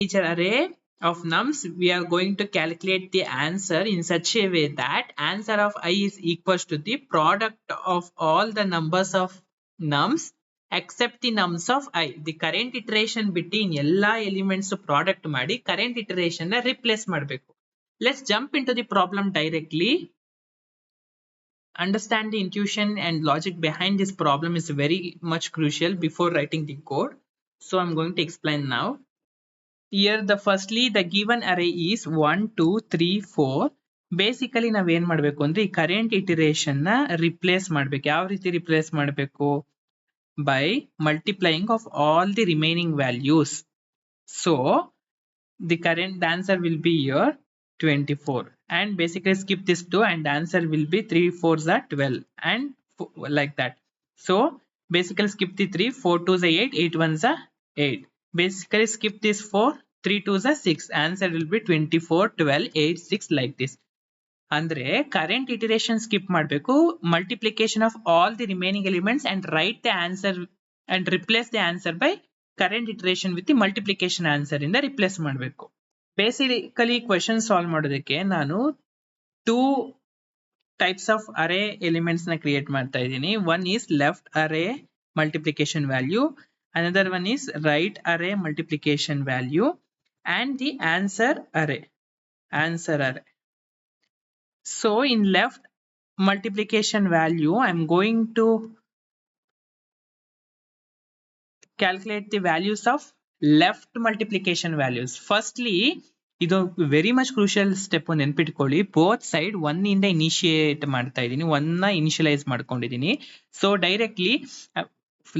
each array of nums, we are going to calculate the answer in such a way that answer of I is equals to the product of all the numbers of nums except the nums of I. The current iteration between ಎಲ್ಲ elements product ಮಾಡಿ current iteration ನ replace ಮಾಡಬೇಕು. Let's jump into the problem directly. Understand the intuition and logic behind this problem is very much crucial before writing the code. So I'm going to explain now. Here the firstly the given array is 1 2 3 4. Basically ನಾವೇನ್ ಮಾಡಬೇಕು ಅಂದ್ರೆ ಈ current ಇಟರೇಷನ್ ನ replace ಮಾಡ್ಬೇಕು. ಯಾವ ರೀತಿ replace ಮಾಡಬೇಕು? By multiplying of all the remaining values. So the answer will be here 24, and basically skip this 2 and the answer will be 3 4s are 12 and like that. So basically skip the 3, 4 2s are 8, 8 1s are 8. Basically skip this 4, 3 2s are 6. Answer will be 24 12 8 6 like this. ಅಂದ್ರೆ current iteration skip ಮಾಡಬೇಕು, multiplication of all the remaining elements and write the answer and replace the answer by current iteration with multiplication answer ಇಂದ replace ಮಾಡಬೇಕು. Basically question solve ಮಾಡೋದಕ್ಕೆ ನಾನು 2 types of array elements ನ create ಮಾಡ್ತಾ ಇದ್ದೀನಿ. One is left array multiplication value, another one is right array multiplication value, and the answer array. So in left multiplication value, I'm going to calculate the values of left multiplication values. Firstly, ಇದು very much crucial step ನೆನ್ಪಿಟ್ಕೊಳ್ಳಿ. Both side 1 ಇಂದ initiate ಮಾಡ್ತಾ ಇದ್ದೀನಿ, 1 ನ initialise ಮಾಡ್ಕೊಂಡಿದ್ದೀನಿ. So directly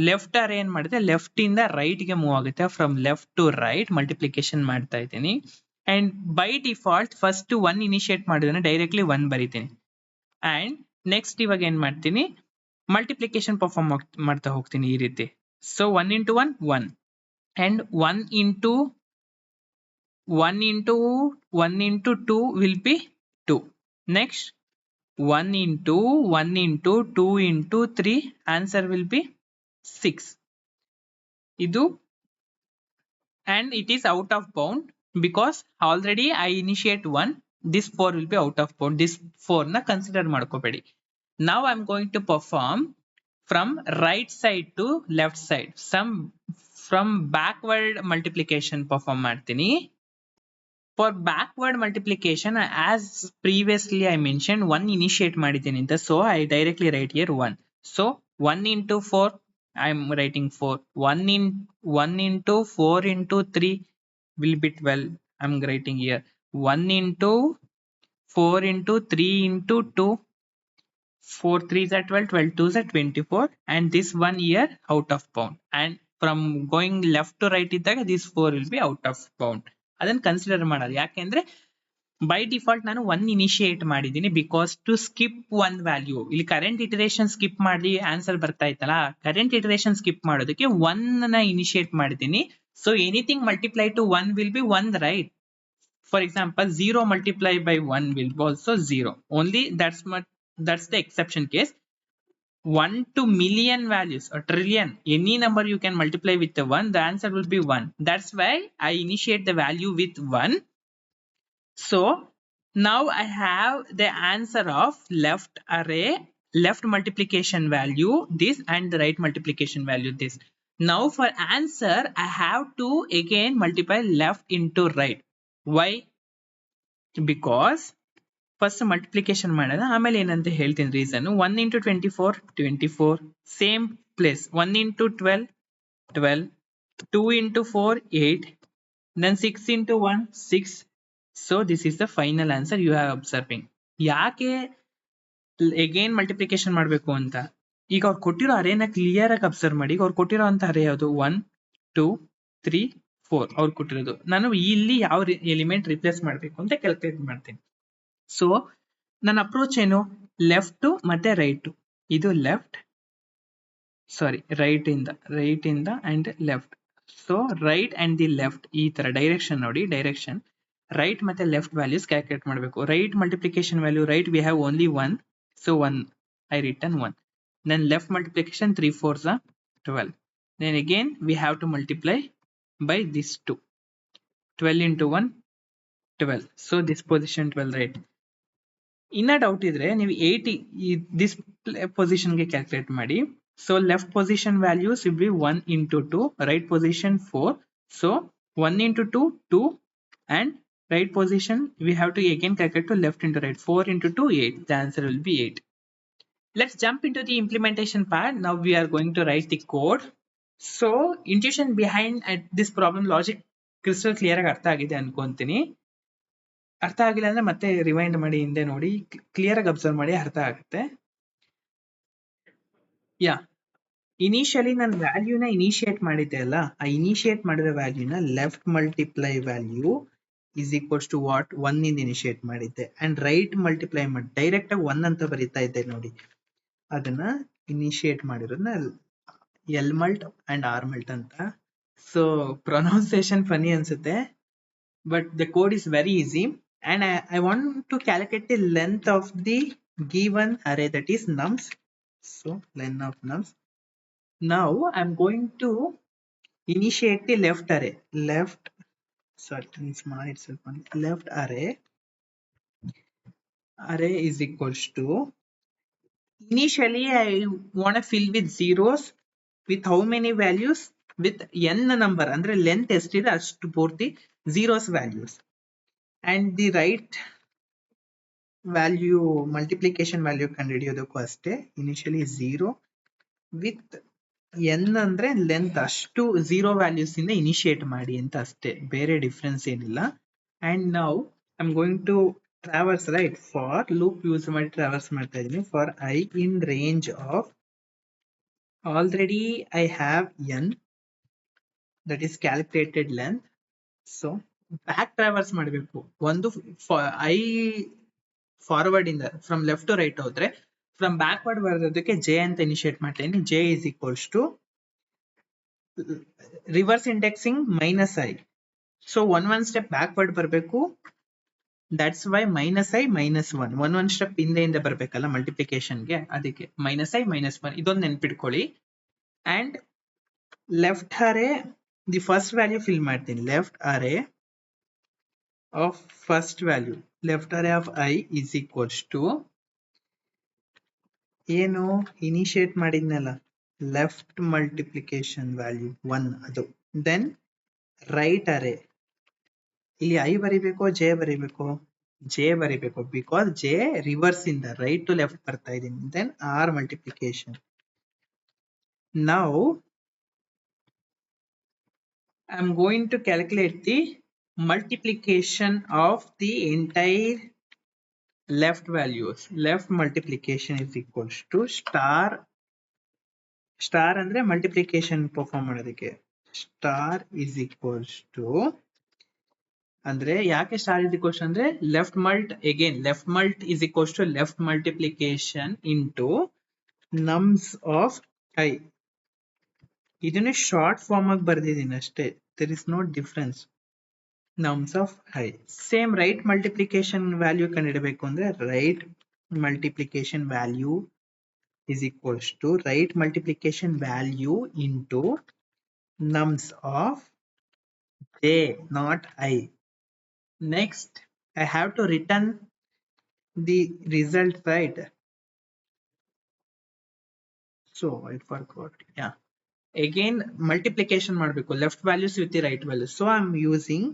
left ಅರೇ ಏನ್ ಮಾಡುತ್ತೆ, left ಇಂದ ರೈಟ್ ಗೆ ಮೂವ್ ಆಗುತ್ತೆ. From left to right multiplication ಮಾಡ್ತಾ ಇದ್ದೀನಿ. And by default first 1 initiate ಮಾಡಿದ್ರೆ ಡೈರೆಕ್ಟ್ಲಿ 1 ಬರೀತೀನಿ. ಅಂಡ್ ನೆಕ್ಸ್ಟ್ ಇವಾಗ ಏನ್ ಮಾಡ್ತೀನಿ, ಮಲ್ಟಿಪ್ಲಿಕೇಶನ್ ಪರ್ಫಾರ್ಮ್ ಮಾಡ್ತಾ ಹೋಗ್ತೀನಿ ಈ ರೀತಿ. So 1 into 1 1, and 1 into 2 will be 2. Next 1 into 2 into 3, answer will be 6. Idu, and it is out of bound because already I initiate 1. This 4 will be out of bound. This 4 na consider madkobedi. Now I'm going to perform from right side to left side. From backward multiplication perform ಮಾಡ್ತೀನಿ. For backward multiplication, as previously I mentioned, 1 initiate ಮಾಡಿದ್ದೀನಿ ಅಂತ. So I directly write here 1. So 1 into 4, I'm writing 4. 1 into 4 into 3 will be 12. I'm writing here 1 into 4 into 3 into 2. 4 3s are 12, 12 2s are 24, and this one here out of bound. And from going left to right ಇದ್ದಾಗ this 4 will be out of bound. ಅದನ್ನ consider ಮಾಡೋದು. ಯಾಕೆಂದ್ರೆ by default ನಾನು 1 initiate ಮಾಡಿದ್ದೀನಿ because to skip 1 value. ಇಲ್ಲಿ current iteration skip ಮಾಡಿ answer ಬರ್ತಾ ಇತ್ತಲ್ಲ, ಕರೆಂಟ್ ಇಟರೇಷನ್ ಸ್ಕಿಪ್ ಮಾಡೋದಕ್ಕೆ 1 ನ ಇನಿಷಿಯೇಟ್ ಮಾಡಿದ್ದೀನಿ. So anything multiply to 1 will be 1, right? For example, 0 multiplied by 1 will be also 0. Only that's the exception case. 1 to million values or trillion, any number you can multiply with the 1, the answer will be 1. That's why I initiate the value with 1. So now I have the answer of left array, left multiplication value this, and the right multiplication value this. Now for answer I have to again multiply left into right. Why? Because first multiplication ಮಾಡೋಣ, ಆಮೇಲೆ ಏನಂತ ಹೇಳ್ತೀನಿ reason. 1 into 24 24, same place. 1 into 12 12, 2 into 4 8, then 6 into 1 6. So this is the final answer you are observing. ಯಾಕೆ again multiplication ಮಾಡಬೇಕು ಅಂತ, ಈಗ ಅವ್ರು ಕೊಟ್ಟಿರೋ ಅರೇನ ಕ್ಲಿಯರ್ ಆಗಿ ಅಬ್ಸರ್ವ್ ಮಾಡಿ. ಈಗ ಅವ್ರು ಕೊಟ್ಟಿರೋ ಅಂತ ಅರೇ ಯಾವುದು, 1 2 3 4 ಅವ್ರು ಕೊಟ್ಟಿರೋದು. ನಾನು ಇಲ್ಲಿ ಯಾವ ಎಲಿಮೆಂಟ್ ರಿಪ್ಲೇಸ್ ಮಾಡಬೇಕು ಅಂತ ಕ್ಯಾಲ್ಕುಲೇಟ್ ಮಾಡ್ತೀನಿ. ಸೊ ನನ್ನ ಅಪ್ರೋಚ್ ಏನು, ಲೆಫ್ಟ್ ಮತ್ತೆ ರೈಟ್. ಇದು ಲೆಫ್ಟ್, ಸಾರಿ ರೈಟ್ ಇಂದ and left. So right and the left, ಈ ತರ ಡೈರೆಕ್ಷನ್ ನೋಡಿ, ಡೈರೆಕ್ಷನ್ ರೈಟ್ ಮತ್ತೆ ಲೆಫ್ಟ್ ವ್ಯಾಲ್ಯೂಸ್ ಕ್ಯಾಲ್ಕುಲೇಟ್ ಮಾಡಬೇಕು. Right multiplication value, right we have only 1, so 1 I written 1. Then left multiplication 3 4s are 12. Then again we have to multiply by this 2. 12 into 1 12, so this position 12, right? ಇನ್ನ doubt ಇದ್ರೆ ನೀವು 80 this position ಗೆ calculate ಮಾಡಿ. So left position values will be 1 into 2, right position 4. So 1 into 2 2, and right position we have to again calculate to left into right. 4 into 2 8, the answer will be 8. Let's jump into the implementation part. Now we are going to write the code. So intuition behind this problem logic crystal clear ಆಗಿ ಅರ್ಥ ಆಗಿದೆ ಅನ್ಕೊಂತೀನಿ. ಅರ್ಥ ಆಗಿಲ್ಲ ಅಂದ್ರೆ ಮತ್ತೆ rewind ಮಾಡಿ ಹಿಂದೆ ನೋಡಿ, ಕ್ಲಿಯರ್ ಆಗಿ ಅಬ್ಸರ್ವ್ ಮಾಡಿ, ಅರ್ಥ ಆಗುತ್ತೆ. ಯಾ, ಇನಿಷಿಯಲಿ ನಾನು ವ್ಯಾಲ್ಯೂನ ಇನಿಷಿಯೇಟ್ ಮಾಡಿದ್ದೆ ಅಲ್ಲ, ಆ ಇನಿಷಿಯೇಟ್ ಮಾಡಿರೋ ವ್ಯಾಲ್ಯೂನ left multiply value is equals to what 1 ಇಂದ ಇನಿಷಿಯೇಟ್ ಮಾಡಿದ್ದೆ, ಅಂಡ್ ರೈಟ್ ಮಲ್ಟಿಪ್ಲೈ ಮಾಡಿ ಡೈರೆಕ್ಟ್ ಆಗಿ 1 ಅಂತ ಬರೀತಾ ಇದ್ದೆ ನೋಡಿ. ಅದನ್ನ ಇನಿಷಿಯೇಟ್ ಮಾಡಿರೋದನ್ನ ಎಲ್ ಮಲ್ಟ್ ಅಂಡ್ ಆರ್ ಮಲ್ಟ್ ಅಂತ. ಸೊ ಪ್ರೊನೌನ್ಸಿಯೇಷನ್ ಫನಿ ಅನ್ಸುತ್ತೆ, but the code is very easy. And I want to calculate the length of the given array, that is nums. So length of nums. Now I'm going to initiate the left array. Left array is equals to, initially I want to fill with zeros with how many values, with n number, andre length estide ashtu ಪೂರ್ತಿ zeros values, and the right value multiplication value ಕಂಡುಹಿಡಿಯೋದಕ್ಕೂ ಅಷ್ಟೇ initially 0 with n ಅಂದ್ರೆ length ಅಷ್ಟು 0 values ಇಂದ initiate ಮಾಡಿ ಅಂತ ಅಷ್ಟೇ, ಬೇರೆ difference ಏನಿಲ್ಲ. And now I am going to traverse, right, for loop use ಮಾಡಿ ಟ್ರಾವರ್ಸ್ ಮಾಡ್ತಾ ಇದ್ದೀನಿ. For I in range of, already I have n, that is calculated length. So back traverse ಮಾಡಬೇಕು. ಒಂದು ಐ ಫಾರ್ವರ್ಡ್ ಇಂದ from left to right ಹೋದ್ರೆ, from backward ಬರೋದಕ್ಕೆ J ಅಂತ initiate ಮಾಡ್ತೀನಿ. J is equals to reverse indexing minus I. So one step backward ಬರಬೇಕು, that's why minus I minus one. One step ಹಿಂದೆಯಿಂದ ಬರಬೇಕಲ್ಲ ಮಲ್ಟಿಪ್ಲಿಕೇಶನ್ಗೆ, ಅದಕ್ಕೆ ಮೈನಸ್ ಐ ಮೈನಸ್ ಒನ್, ಇದೊಂದು ನೆನ್ಪಿಟ್ಕೊಳ್ಳಿ. And left array the first value fill ಮಾಡ್ತೀನಿ. Left array of first value, left array of I is equals to, ಏನು initiate ಮಾಡಿದ್ನಲ್ಲ left multiplication value 1 ಅದು. ದೆನ್ ರೈಟ್ ಅರೇ, ಇಲ್ಲಿ ಐ ಬರಿಬೇಕು ಜೆ ಬರಿಬೇಕು? J ಬರಿಬೇಕು, ಬಿಕಾಸ್ ಜೆ ರಿವರ್ಸ್ ಇಂದ right to left ಬರ್ತಾ ಇದ್ದೀನಿ. Then R multiplication. Now I am going to calculate the multiplication of the entire left values. Left multiplication is equals to star ಅಂದ್ರೆ multiplication perform ಮಾಡೋದಕ್ಕೆ. Star is equals to, ಅಂದ್ರೆ ಯಾಕೆ star is equals to ಅಂದ್ರೆ left mult, again left mult is equals to left multiplication into nums of I. ಇದನ್ನ short form ಆಗಿ ಬರ್ದಿದ್ದೀನಿ ಅಷ್ಟೇ, there is no difference. nums of I. Same right multiplication value ಕಂಡುಹಿಡಬೇಕು ಅಂದ್ರೆ right multiplication value is equals to right multiplication value into nums of j, not I. Next I have to return the result, right? So I forgot. Yeah, again multiplication ಮಾಡಬೇಕು, left values with the right values. So I'm using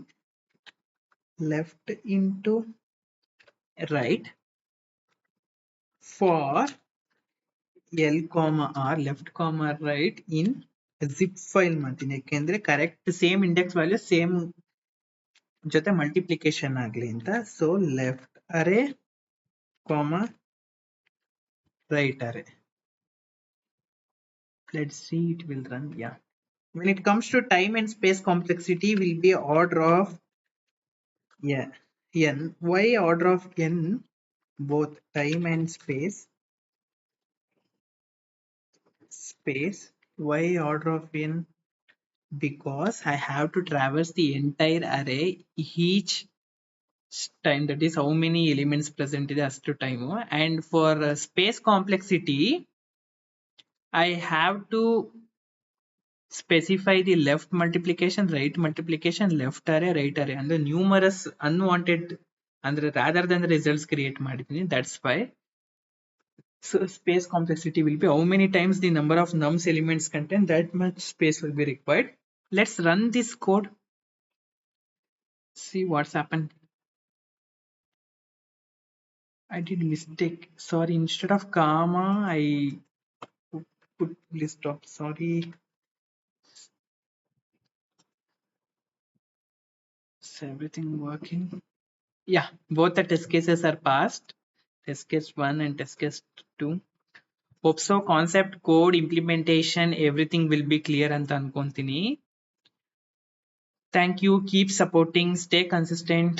left into right for L comma R, left comma right in zip file ಮಾಡ್ತೀನಿ, ಯಾಕೆಂದ್ರೆ correct same index value same ಜೊತೆ multiplication ಆಗ್ಲಿ ಅಂತ. So left array comma right array. Let's see, it will run. Yeah, when it comes to time and space complexity will be order of n. Why order of n? Both time and space. Why order of n? Because I have to traverse the entire array each time, that is how many elements present ಇದೆ ಅಷ್ಟು time. And for space complexity I have to specify the left multiplication, right multiplication, left array, right array ಅಂದ್ರೆ numerous unwanted ಅಂದ್ರೆ rather than the results create ಮಾಡಿದೀನಿ. That's why. So space complexity will be how many times the number of nums elements contain, that much space will be required. Let's run this code, see what's happened. I did mistake, sorry, instead of comma I put list of, sorry. Is everything working? Yeah, both the test cases are passed, test case 1 and test case 2. Hope so concept code implementation everything will be clear ಅಂತ ಅನ್ಕೊಂತೀನಿ. Thank you, keep supporting, stay consistent.